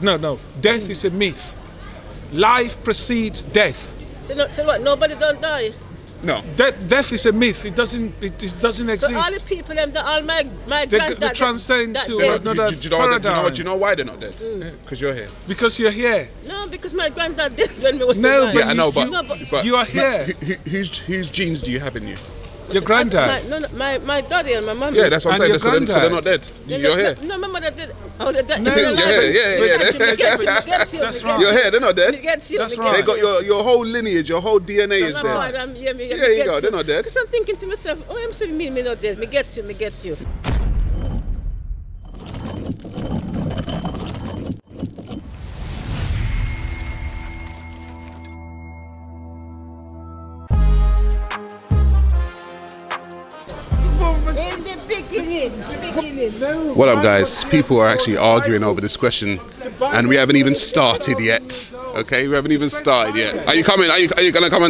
No. Death is a myth. Life precedes death. So what? Nobody don't die. No. Death is a myth. It doesn't exist. So all the people, all my granddad, they transcend to another paradigm. Do you know why they're not dead? Because you're here. Because you're here. No, because my granddad did when we was No, alive. but Yeah, I know, but you are here. Whose genes do you have in you? Your granddad. My daddy and my mum. Yeah, that's what I'm And saying. your So they're not dead. You're here. No, my mother did. Oh, the dead. No, you're here. Yeah. That's You're here. They're not dead. That's right. They got your whole lineage, your whole DNA is there. Yeah, you go. They're not dead. Because I'm thinking to myself, oh, I'm saying me not dead. Me get you. In the beginning. What up, guys? People are actually arguing over this question, and we haven't even started yet. Okay, we haven't even started yet. Are you coming? Are you gonna come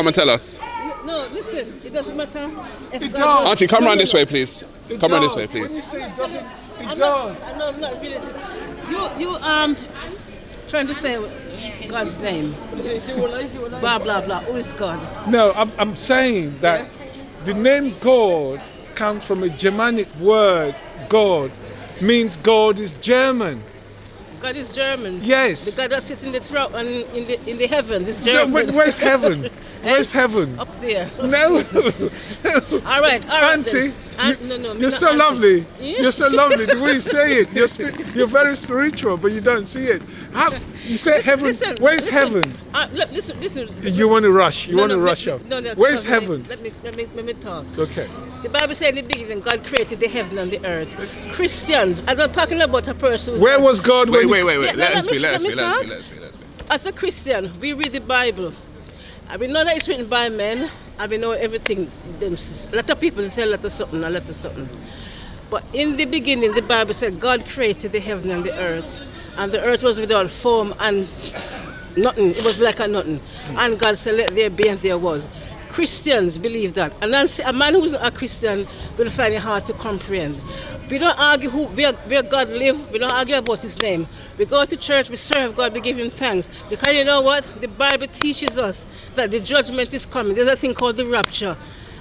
and tell us? No, listen. It doesn't matter. It does. Auntie, come round this way, please. It Come round this does. way, please. When you say it doesn't, it I'm does. not really. You trying to say God's name. Blah blah blah. Who is God? No, I'm saying that the name God comes from a Germanic word. God means God is German. God is German. Yes. The God that sits in the throne and in the heavens is German. Where's heaven? Where's heaven? Up there. No. All right. Auntie, you're so lovely. You're so lovely. The way you say it, you're very spiritual, but you don't see it. How you say heaven? Where's heaven? Look, listen. You want to rush? You want to rush up? No. Where's heaven? Let me talk. Okay. The Bible said in the beginning, God created the heaven and the earth. Christians, I'm not talking about a person who's Where was God when? Wait. Yeah, Let us be. talk. As a Christian, we read the Bible. And we know that it's written by men, and we know everything. A lot of people say a lot of something. But in the beginning, the Bible said God created the heaven and the earth. And the earth was without form and nothing. It was like a nothing. And God said, let there be, and there was. Christians believe that. And then a man who's not a Christian will find it hard to comprehend. We don't argue where God lives. We don't argue about his name. We go to church, we serve God, we give him thanks. Because you know what? The Bible teaches us that the judgment is coming. There's a thing called the rapture.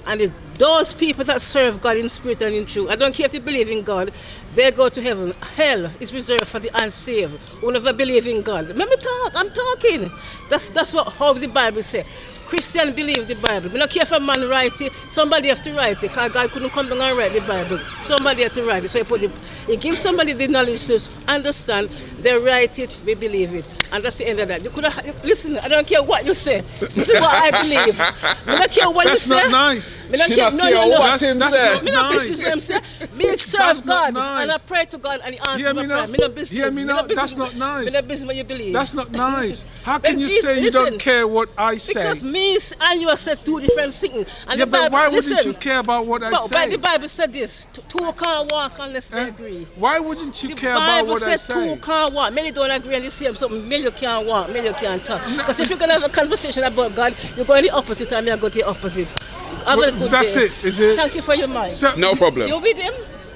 And those people that serve God in spirit and in truth, I don't care if they believe in God, they go to heaven. Hell is reserved for the unsaved who never believe in God. Let me talk, I'm talking. That's how the Bible says. Christians believe the Bible. We don't care if a man writes it, somebody have to write it, because God couldn't come down and write the Bible. Somebody have to write it. So he gives somebody the knowledge to understand, they write it, we believe it. And that's the end of that. You could have, listen, I don't care what you say. This is what I believe. I don't care what you say. That's not nice. I don't care, no. What him say. Me not business them say. Me serve God nice. and I pray to God and he answers my prayer. Me no business. Hear me now. That's not nice. Me no business what you believe. That's not nice. How can you say you don't care what I say? Because me and you are said two different things. And yeah, the Bible, but why wouldn't listen, you care about what I say? But the Bible said this: two can't walk unless they agree. Why wouldn't you care about what I say? The Bible said two can't walk. Many don't agree on the same something. Many you can't walk. Many you can't talk. Because if you're gonna have a conversation about God, you're going the opposite, and me I go to the opposite. That's it, is it? Thank you for your mind. So, No problem. You with him?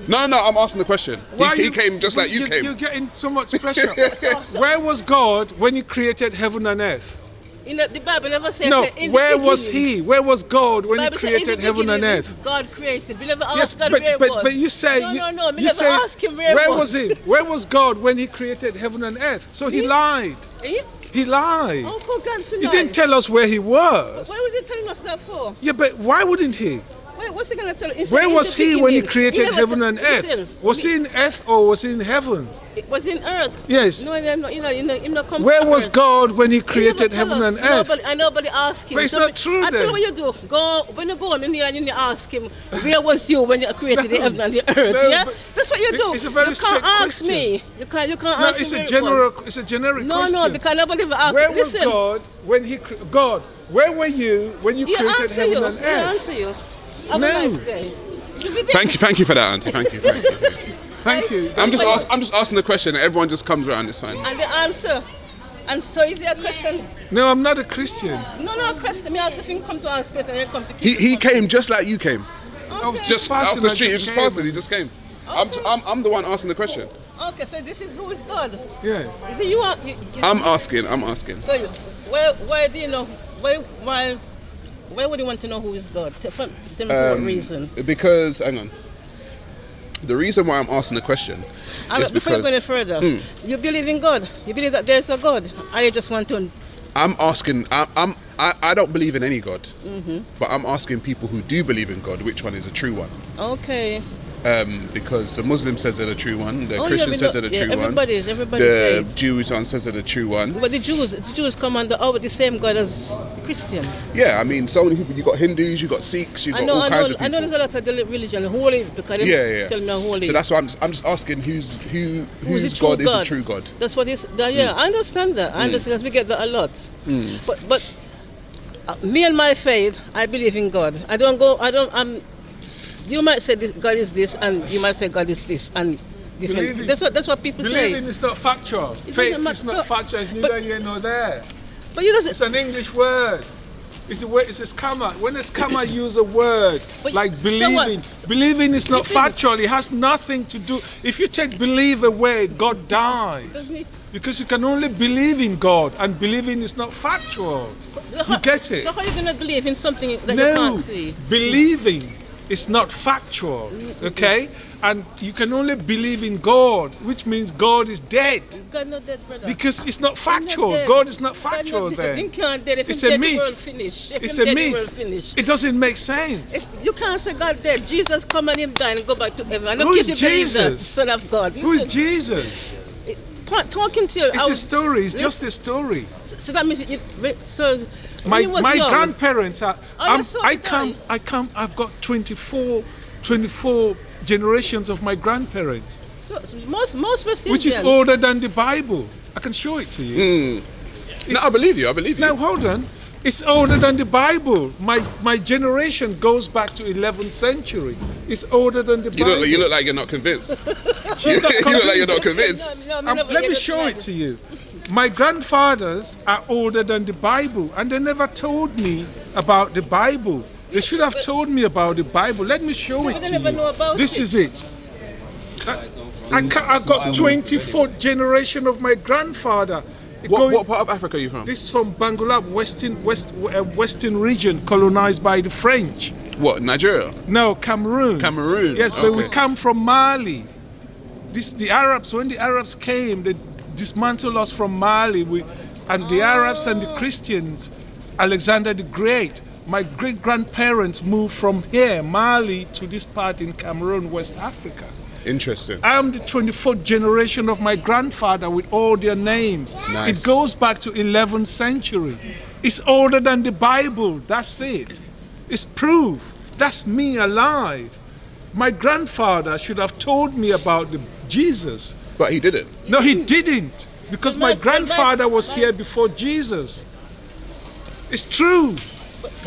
No, I'm asking the question. He came just like you came. You're getting so much pressure. Where was God when he created heaven and earth? The Bible never said. No, where was he? Where was God when he created heaven and earth? God created. We never asked Yes, God where he was. but you say No. We you never say, asked him where was he? Where was God when he created heaven and earth? So he lied. He lied. Oh, God, He didn't tell us where he was. Why was he telling us that for? Yeah, but why wouldn't he? What's he gonna tell us? Where was he when he created heaven and earth? Was he in earth or was he in heaven? It was in earth. Yes. No, him not come. Where was God when he created heaven and earth? Nobody asked him. But it's not true I then. tell you what you do. Go when you go and you ask him, where was you when you created the heaven and the earth? No, yeah, that's what you do. It's a very you can't ask question. me. You can't No, ask it's me. it's a generic question. No, because nobody ever asked. Where was Listen. God when he God? Where were you when you created heaven and He'll earth? answer you. Have a nice day. Thank you for that, Auntie. Thank you. Thank you. I'm just asking the question, and everyone just comes around. It's fine. And the answer. And so is there a question? No, I'm not a Christian. No, a question. Me ask if you come to ask question and you come to keep He came just like you came. Okay. Just off the street. He just passed it. He just came. Okay. I'm the one asking the question. Okay, so this is who is God. Yeah. Is it you? I'm asking. So why do you know? Why would you want to know who is God? For what reason? Because hang on. The reason why I'm asking the question is before because you go any further, you believe in God. You believe that there's a God. I just want to. I'm asking. I don't believe in any God, but I'm asking people who do believe in God which one is a true one. Okay. Because the Muslim says they're the true one, the Christian says they're the true one, everybody the Jewish one says they're the true one. But the Jews come under the same God as the Christians. Yeah, I mean, so many people. You got Hindus, you got Sikhs, you got all kinds of people. I know there's a lot of religion, holy, because they tell me I'm holy. So that's why I'm just asking whose God is a true God. That's what is. Yeah, I understand that. I understand because we get that a lot. But me and my faith, I believe in God. You might say this, God is this, and you might say God is this, and different. That's what people say. Believing is not factual. Faith is not factual. It's neither here nor there. But it's an English word. It's a word. It's a scammer. When a scammer use a word like believing, believing is not factual. It has nothing to do. If you take believe away, God dies. Because you can only believe in God, and believing is not factual. You get it? So how are you going to believe in something that you can't see? Believing is not factual, okay? And you can only believe in God, which means God is dead. God not dead, brother. Because it's not factual. God is not factual then. It's a myth. It's a myth. It doesn't make sense. You can't say God dead. Jesus come and him die and go back to heaven. Who is Jesus? Son of God. Who is Jesus? Talking to you. It's a story. It's just a story. So that means my grandparents are. I've got 24 generations of my grandparents. So most West Indians, which is older than the Bible. I can show it to you. No, I believe you. Now hold on. It's older than the Bible. My generation goes back to 11th century. It's older than the Bible. You look like you're not convinced. You look like you're not convinced. Let me show it to you. My grandfathers are older than the Bible, and they never told me about the Bible. They should have told me about the Bible. Let me show it to you. This is it. I've got 24th generation of my grandfather. What part of Africa are you from? This is from Bangladesh, western region, colonized by the French. What, Nigeria? No, Cameroon. Cameroon. Yes, but we come from Mali. The Arabs, when the Arabs came, they dismantled us from Mali. And the Arabs and the Christians, Alexander the Great. My great-grandparents moved from here, Mali, to this part in Cameroon, West Africa. Interesting. I am the 24th generation of my grandfather with all their names. Nice. It goes back to 11th century. It's older than the Bible. That's it. It's proof. That's me alive. My grandfather should have told me about Jesus. But he didn't. No, he didn't. Because my grandfather was here before Jesus. It's true.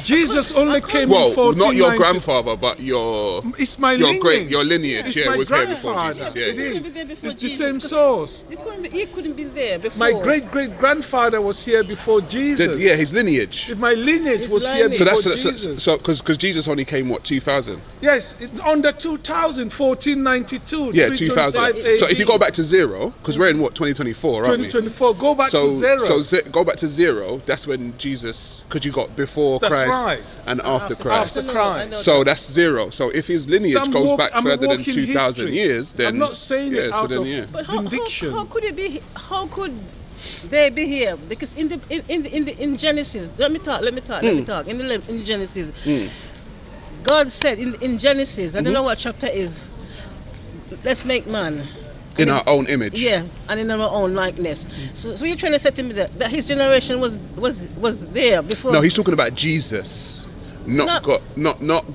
Jesus only came in 1490. Not your grandfather, but your lineage. Your lineage was here before Jesus. Yeah, it is. It's the same source. He couldn't be there before. My great-great-grandfather was here before Jesus. His lineage. My lineage was here before Jesus. So because Jesus only came 2000. Yes, under 2000, 1492. Yeah, 2000. So if you go back to zero, because we're in 2024, aren't we? 2024. Go back to zero. So go back to zero. That's when Jesus, because you got before Christ and after Christ. After Christ. So that's zero. So if his lineage goes back further than 2000 years, then I'm not saying it out of vindication. How could it be? How could they be here? Because in Genesis, let me talk. In Genesis, God said in Genesis, I don't know what chapter is. Let's make man. In our own image. Yeah, and in our own likeness. So you're trying to say to me that his generation was there before? No, he's talking about Jesus, not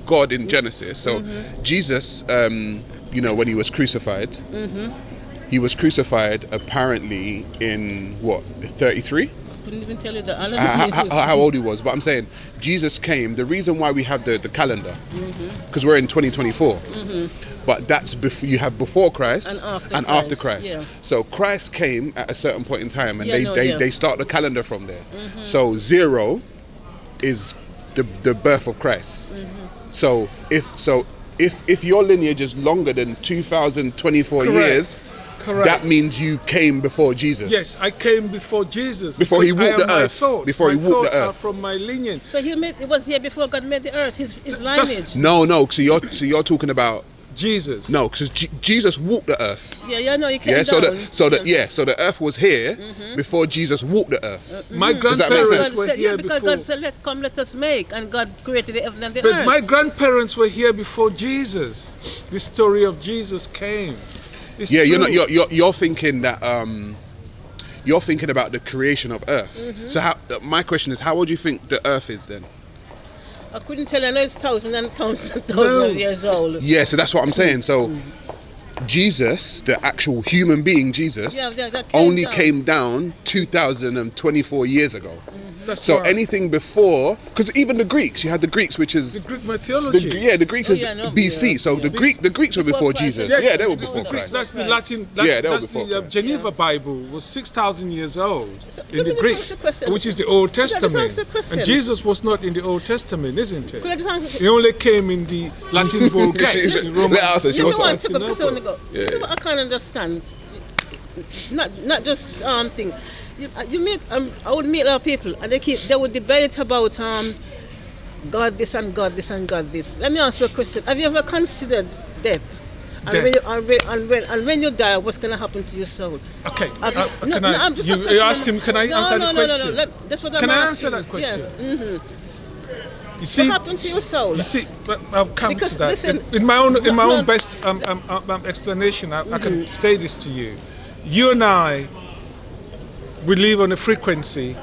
God in Genesis. So Jesus, when he was crucified, he was crucified apparently in 33? Couldn't even tell you that. How old he was, but I'm saying Jesus came. The reason why we have the calendar, because we're in 2024. But that's you have before Christ and after Christ. Yeah. So Christ came at a certain point in time, and they start the calendar from there. So zero is the birth of Christ. So if your lineage is longer than 2024 years, Correct. that means you came before Jesus. Yes, I came before Jesus. Before he because walked the I am my earth. thoughts. Before he My walked the thoughts are earth. from my lineage. So he was here before God made the earth. His lineage. No. So you're talking about Jesus. no, because Jesus walked the earth. Yeah, no, he came Yeah, down. so the earth was here before Jesus walked the earth. My Does that make grandparents sense? were here because before. God said, let us make, and God created the heaven and the But earth. my grandparents were here before Jesus. The story of Jesus came. It's Yeah, true. you're thinking that you're thinking about the creation of earth. So my question is, how old do you think the earth is then? I couldn't tell. I know it's thousands and thousands No. of years old. Yeah, so that's what I'm saying. So Jesus, the actual human being Jesus, that only down. came down 2024 years ago. That's So right. anything before, because even the Greeks, you had the Greeks, which is The Greek mythology. the Greeks is BC. So the Greeks were before Christ. Jesus. Yes, Yeah, they were no, before no, Christ. That's the Christ. Latin. Yeah, they were That's before the Christ. Geneva Bible was 6,000 years old So in the let me Greeks, ask a question. which is the Old Could I just Testament. ask a question? And Jesus was not in the Old Testament, isn't it? Could I just answer? He only came in the Latin Vulgate. She's- in Roman- let her answer, she You wants know to what? Took up because I want to go. Yeah, This is yeah. what I can't understand. Not just thing. You meet I would meet a lot of people and they would debate about God this and God this and God this. Let me ask you a question. Have you ever considered death? And when you die, what's going to happen to your soul? Okay. Have you- Can I? I'm just a You question. ask him. Can I answer the question? No. That's what I'm Can I asking. answer that question? Yeah. You What see, happened to your soul? you see, but I'll come Because, to that. listen, in my own no. best explanation, I can say this to you. You and I, we live on a frequency.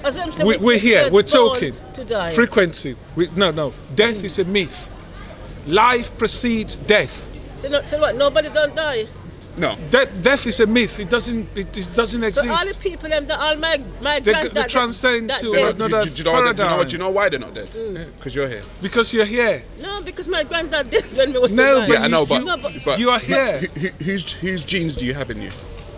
As I'm saying, We're here. We're born talking. to die. Frequency. No. Death is a myth. Life precedes death. So what? Nobody don't die. No. Death is a myth. It doesn't exist. So all the people, all my They granddad, transcend that to dead. another paradigm. Do you know why they're not dead? Because you're here. Because you're here. No, because my granddad did when we was No, alive. but Yeah, I know, you- but, No, but- but You are here. whose genes do you have in you?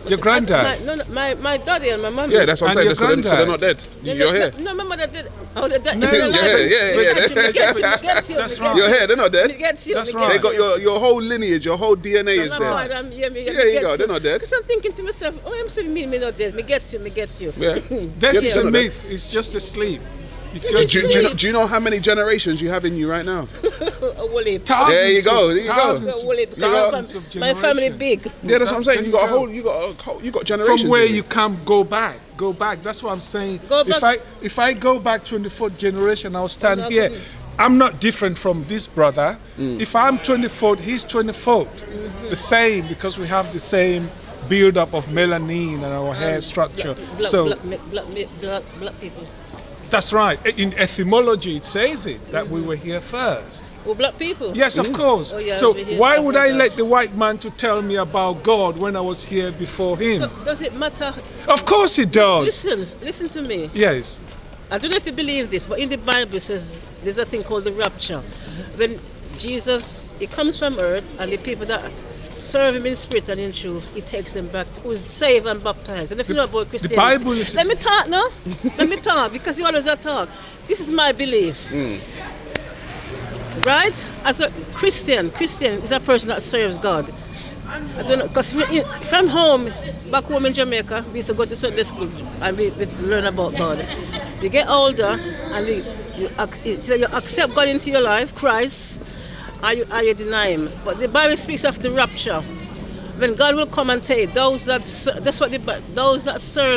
Your granddad. My daddy and my mummy. Yeah, that's what I'm And saying. your So they're not dead. You're here. No, my mother did. Oh, the dad. No, You're yeah. That's That's right. You're here. They're not dead. That's right. They got your whole lineage, your whole DNA is there. Yeah, you go. They're not dead. Because I'm thinking to myself, oh, I'm saying me not dead. Me get you. Yeah. Death Yeah, is they're a not dead. myth. It's just a sleep. Do Because do you know how many generations you have in you right now? thousands There you go, of- there you go. thousands of- thousands of My family generations. big. Yeah, that's what I'm saying. You got a There you whole, you got generations. From where in you come, go back. That's what I'm saying. Go back. If I go back 24th generation, I'll stand Not here. good. I'm not different from this brother. If I'm 24th, he's 24th. The same, because we have the same build-up of melanin and our hair structure. Black people. That's right. In etymology, it says it that we were here first. Well, black people. Yes, of course. Oh, yeah, so we're here why would I after let that. the white man to tell me about God when I was here before him? So does it matter? Of course it does. Listen to me. Yes. I don't know if you believe this, but in the Bible it says there's a thing called the rapture. When Jesus, he comes from earth, and the people that serve him in spirit and in truth, he takes them back, who's saved and baptized. And if you know about Christianity, Bible is- let me talk now. Let me talk, because you always talk. This is my belief. Right? As a Christian is a person that serves God. I don't know, because from home, back home in Jamaica, we used to go to Sunday school and we learn about God. We get older and you accept God into your life, Christ, and you deny him. But the Bible speaks of the rapture. When God will come and take those that serve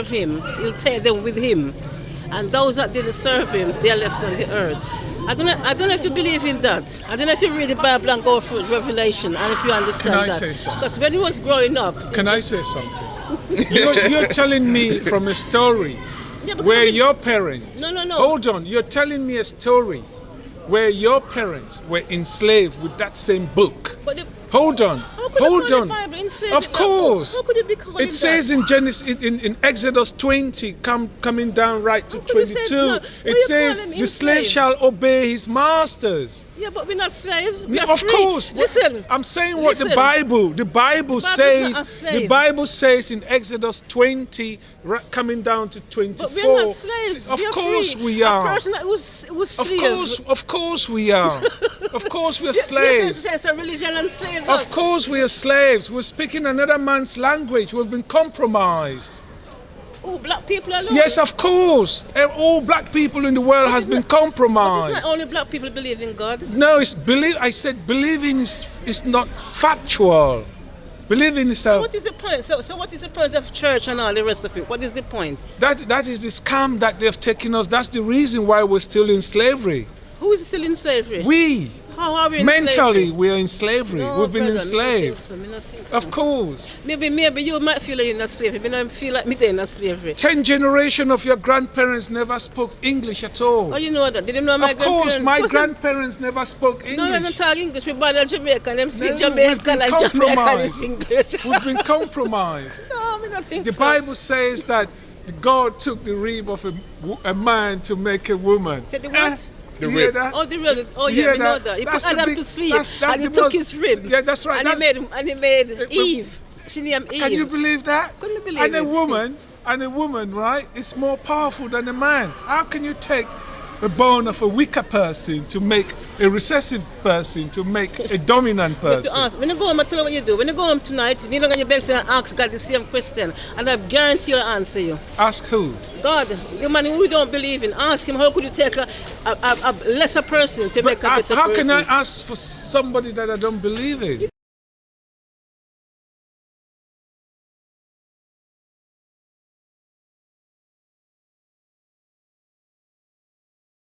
him, he'll take them with him. And those that didn't serve him, they are left on the earth. I don't know if you believe in that. I don't know if you read the Bible and go through Revelation and if you understand Can I that. say something? Because when he was growing up, Can I say something? You're telling me from a story yeah, because where we- your parents... No. Hold on. You're telling me a story where your parents were enslaved with that same book. but the, Hold on. how could Hold they call on. the Bible enslaved Of in that book? course. How could it be called It says in Genesis, in Exodus 20, coming down right to How could it say 22, no? Why it you says call them the slave enslaved? shall obey his masters. Yeah, but we're not slaves. We No, are of free. course. but Listen. I'm saying what the listen. Bible Bible's not a says. slave. The Bible says in Exodus 20, coming down to 24. But we're not slaves. Of we are course free. we are. A person that was slave. Of course we are. Of course we're So slaves. it's a religion and slaves. Of course we are slaves. We're speaking another man's language. We've been compromised. Oh, black people alone. Yes, of course. All black people in the world has been But compromised. it's not only black people believe in God. No, it's I said believing is not factual. Believing is So what is the point? So what is the point of church and all the rest of it? What is the point? that is the scam that they've taken us. That's the reason why we're still in slavery. Who is still in slavery? We. How are we in Mentally, slavery? we are in slavery. No, We've been brother, enslaved. Me not think so. Of course. Maybe you might feel like you're in a slavery. Me not feel like me in a slavery. 10 generations of your grandparents never spoke English at all. Oh, you know that? Did you know my Of course, grandparents? my grandparents never spoke English. No, they don't talk English. We born in Jamaican. Them speak No, Jamaican and we've been Jamaican is English. We've been compromised. No, me not think The so. Bible says that God took the rib of a man to make a woman. Say the what? The You hear rib. that? Oh, the real. Oh, You yeah, hear we know that. He put That's the Adam big- to sleep, that's and he the took most- his rib. Yeah, that's right. And he made Eve. She named Eve. Can you believe that? Couldn't believe and it. a woman, right, is more powerful than a man. How can you take the bone of a weaker person to make a recessive person, to make a dominant You have person? to ask. When you go home, I tell you what you do. When you go home tonight, you need to get your best and ask God the same question, and I guarantee He'll answer you. Ask who? God, the man who you don't believe in, ask Him how could you take a lesser person to make a better How person? can I ask for somebody that I don't believe in?